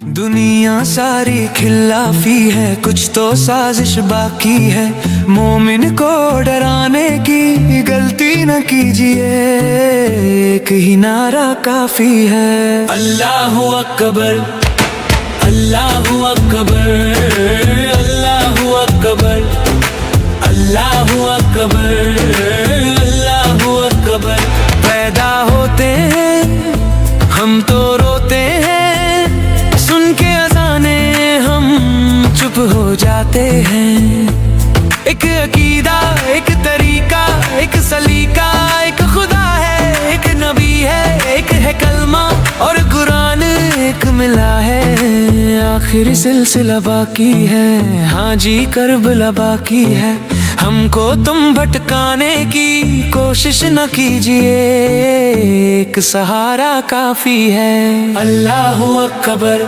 دنیا ساری کھلافی ہے، کچھ تو سازش باقی ہے، مومن کو ڈرانے کی غلطی نہ کیجیے، ایک ہی نعرہ کافی ہے، اللہ اکبر اللہ اکبر اللہ اکبر اللہ اکبر اللہ اکبر۔ پیدا ہوتے ہیں ہم تو روتے ہیں، سن کے اذانیں ہم چپ ہو جاتے ہیں، ایک عقیدہ ایک طریقہ ایک سلیقہ، ایک خدا ہے ایک نبی ہے، ایک ہے کلمہ اور قرآن ایک ملا ہے، آخر سلسلہ باقی ہے، ہاں جی کربلا باقی ہے، ہم کو تم بھٹکانے کی کوشش نہ کیجیے، ایک سہارا کافی ہے، اللہ اکبر۔